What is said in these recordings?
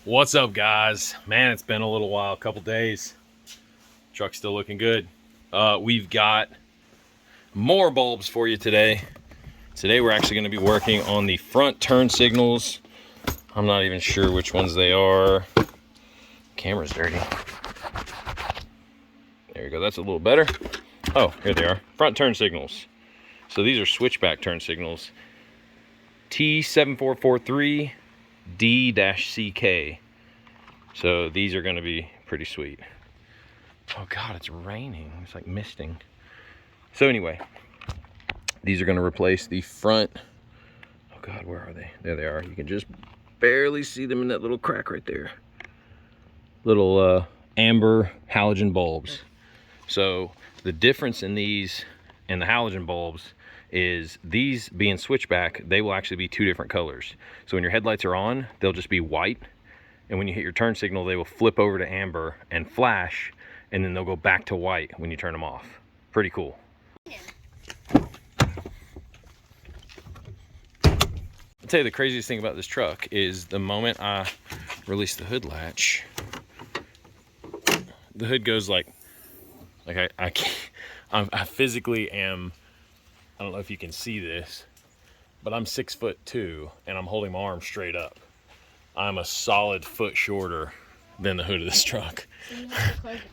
What's up, guys? Man, it's been a little while, a couple days. Truck's still looking good. We've got more bulbs for you today. Today we're actually going to be working on the front turn signals. I'm not even sure which ones they are. Camera's dirty. There you go, that's a little better. Oh, here they are, front turn signals. So these are switchback turn signals. T7443 D-CK. So these are going to be pretty sweet. Oh god, it's raining. It's like misting. So anyway, these are going to replace the front. Oh god, where are they? There they are. You can just barely see them in that little crack right there. Little amber halogen bulbs. So the difference in these and the halogen bulbs is these being switchback, they will actually be two different colors. So when your headlights are on, they'll just be white, and when you hit your turn signal, they will flip over to amber and flash, and then they'll go back to white when you turn them off. Pretty cool. I'll tell you the craziest thing about this truck is the moment I release the hood latch, the hood goes like I can't, I physically am, I don't know if you can see this, but I'm 6'2" and I'm holding my arm straight up. I'm a solid foot shorter than the hood of this truck.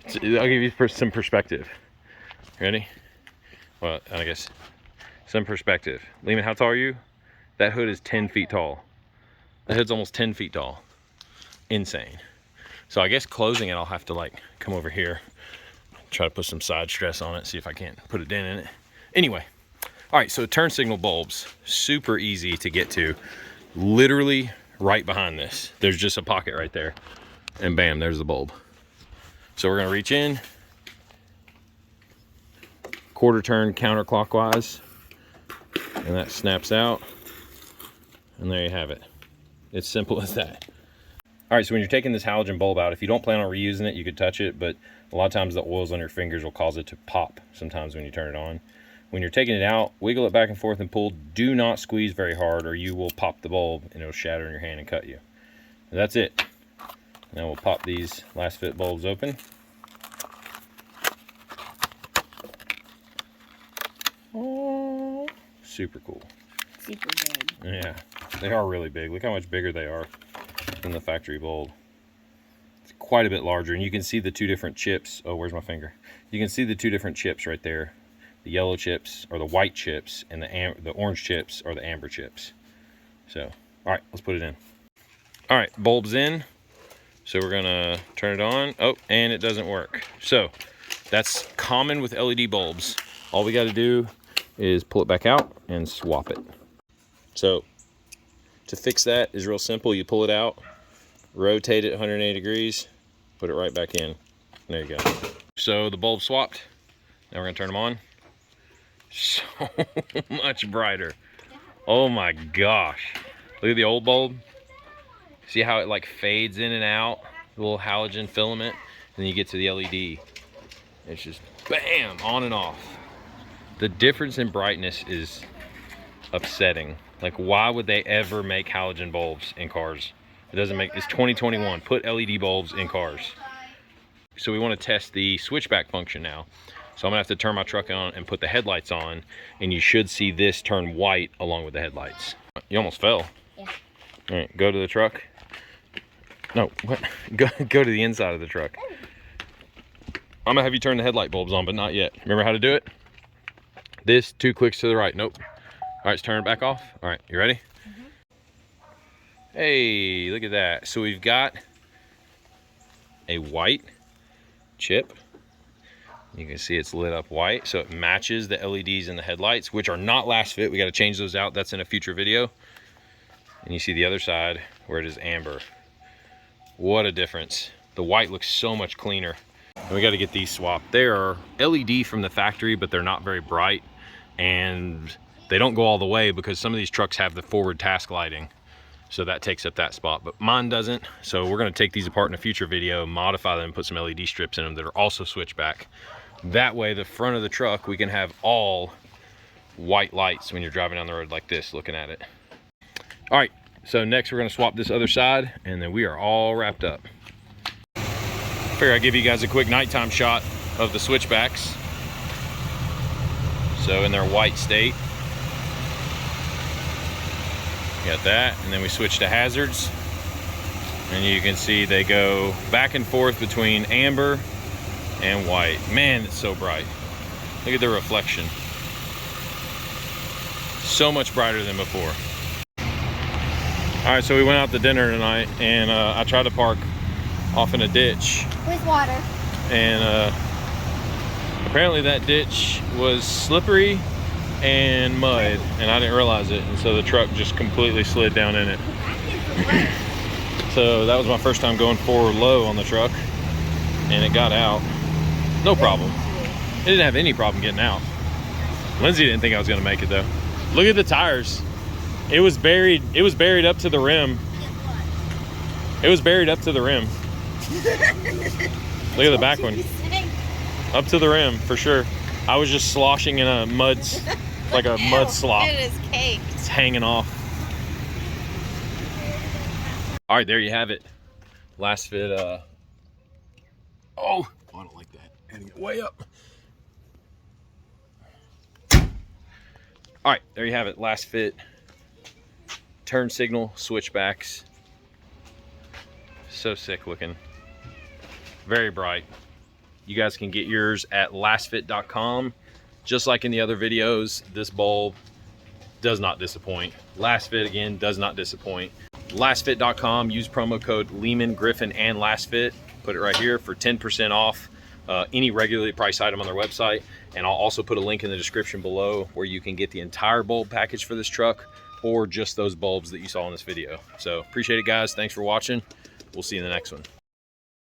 So I'll give you some perspective. Ready? Well, I guess some perspective. Leaman, how tall are you? That hood is 10 feet tall. The hood's almost 10 feet tall. Insane. So I guess closing it, I'll have to like come over here, try to put some side stress on it, see if I can't put a dent in it. Anyway. All right, so turn signal bulbs, super easy to get to. Literally right behind this. There's just a pocket right there. And bam, there's the bulb. So we're gonna reach in, quarter turn counterclockwise, and that snaps out. And there you have it. It's simple as that. All right, so when you're taking this halogen bulb out, if you don't plan on reusing it, you could touch it, but a lot of times the oils on your fingers will cause it to pop sometimes when you turn it on. When you're taking it out, wiggle it back and forth and pull. Do not squeeze very hard or you will pop the bulb and it'll shatter in your hand and cut you. And that's it. Now we'll pop these Lasfit bulbs open. Oh, super cool. Super big. Yeah, they are really big. Look how much bigger they are than the factory bulb. It's quite a bit larger, and you can see the two different chips. Oh, where's my finger? You can see the two different chips right there. The yellow chips are the white chips, and the orange chips are the amber chips. So, all right, let's put it in. All right, bulb's in. So we're gonna turn it on. Oh, and it doesn't work. So that's common with LED bulbs. All we gotta do is pull it back out and swap it. So to fix that is real simple. You pull it out, rotate it 180 degrees, put it right back in. There you go. So the bulb swapped. Now we're gonna turn them on. So much brighter. Oh my gosh. Look at the old bulb. See how it like fades in and out? The little halogen filament. And then you get to the LED. It's just bam, on and off. The difference in brightness is upsetting. Like, why would they ever make halogen bulbs in cars? It doesn't make, it's 2021. Put LED bulbs in cars. So we want to test the switchback function now. So I'm gonna have to turn my truck on and put the headlights on, and you should see this turn white along with the headlights. You almost fell. Yeah. All right, go to the truck. No, what? Go to the inside of the truck. I'm gonna have you turn the headlight bulbs on, but not yet. Remember how to do it? This, 2 clicks to the right. Nope. All right, let's turn it back off. All right, you ready? Mm-hmm. Hey, look at that. So we've got a white chip. You can see it's lit up white, so it matches the LEDs in the headlights, which are not Lasfit. We got to change those out. That's in a future video. And you see the other side where it is amber. What a difference. The white looks so much cleaner. And we got to get these swapped. They are LED from the factory, but they're not very bright, and they don't go all the way because some of these trucks have the forward task lighting. So that takes up that spot, but mine doesn't. So we're gonna take these apart in a future video, modify them, put some LED strips in them that are also switchback. That way, the front of the truck, we can have all white lights when you're driving down the road like this, looking at it. All right, So next we're gonna swap this other side, and then we are all wrapped up. Figure I'd give you guys a quick nighttime shot of the switchbacks. So in their white state. Got that, and then we switch to hazards. And you can see they go back and forth between amber and white. Man, it's so bright. Look at the reflection. So much brighter than before. All right, so we went out to dinner tonight, and I tried to park off in a ditch. With water. And apparently that ditch was slippery and mud, and I didn't realize it, and so the truck just completely slid down in it. So that was my first time going forward low on the truck, and it got out. No problem. It didn't have any problem getting out. Lindsay didn't think I was gonna make it though. Look at the tires. It was buried up to the rim. It was buried up to the rim. Look at the back one. Up to the rim for sure. I was just sloshing in a mud, like a mud slop. It is caked. It's hanging off. All right, there you have it. Lasfit. Oh, I don't like that. I gotta get way up. All right, there you have it. Lasfit turn signal switchbacks. So sick looking. Very bright. You guys can get yours at lasfit.com. Just like in the other videos, this bulb does not disappoint. Lasfit, again, does not disappoint. Lasfit.com, use promo code Leaman, Griffin, and Lasfit. Put it right here for 10% off any regularly priced item on their website. And I'll also put a link in the description below where you can get the entire bulb package for this truck, or just those bulbs that you saw in this video. So appreciate it, guys. Thanks for watching. We'll see you in the next one.